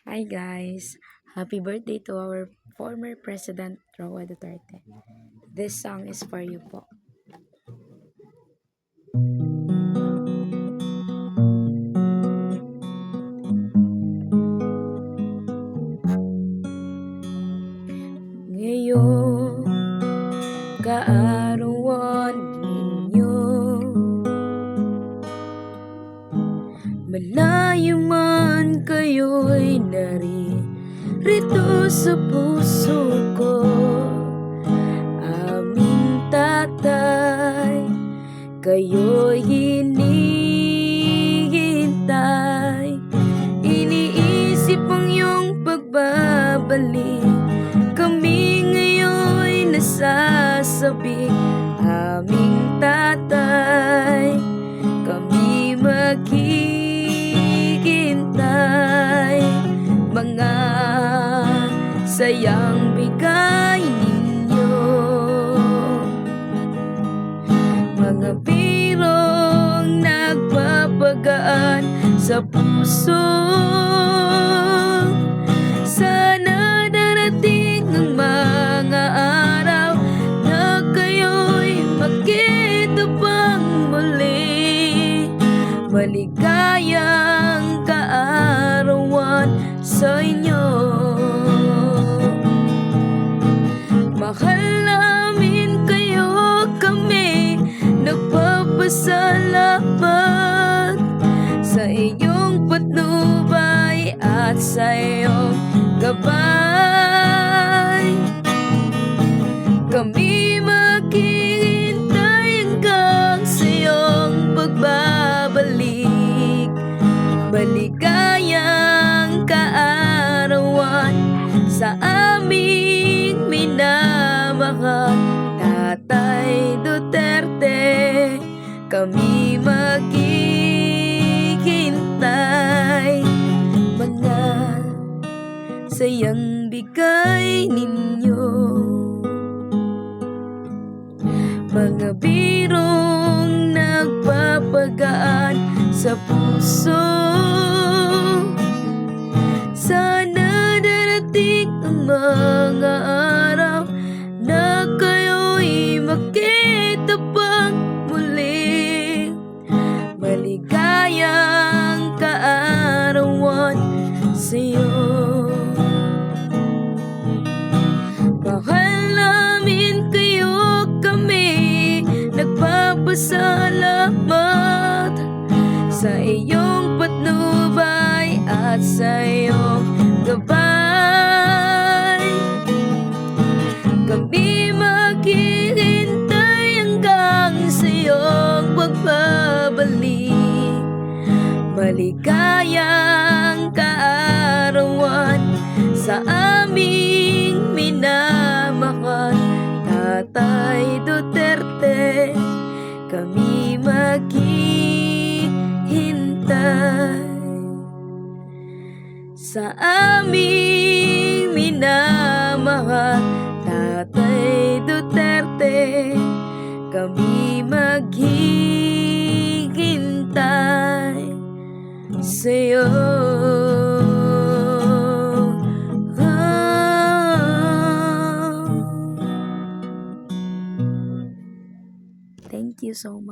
Hi guys! Happy birthday to our former President Roa Duterte. This song is for you po. Ngayong kaarawan ninyo, malayo man kayo'y naririto sa puso ko. Aming tatay, kayo'y hinihintay. Iniisip ang iyong pagbabalik. Kami ngayon'y nasasabi, aming tatay, kami maghihintay. Mga sayang bigay ninyo, mga birong nagpapagaan sa puso. Sana darating ang mga araw na kayo'y makita pang muli. Maligayang kaarawan sa inyo. Mahal namin kayo, kami nagpapasalamat sa iyong patnubay at sa iyong gabay. Kami maghihintay hanggang sa iyong pagbabalik. Maligayang kaarawan sa aming minamahal Tatay Duterte. Kami maghihintay. Mga sayang bigay ninyo, mga birong nagpapagaan sa puso. Sana darating ang mga araw na kayo'y makita pang muli. Maligayang kaarawan sa'yo. Mahal namin kayo, kami nagpapasalamat sa iyong patnubay at sa iyong gabay. Kami maghihintay hanggang sa iyong pagbabalik. Maligayang kaarawan sa aming minamahal Tatay Duterte. Kami maghihintay sa aming minamahal Tatay Duterte. Kami maghihintay sa'yo. Thank you so much.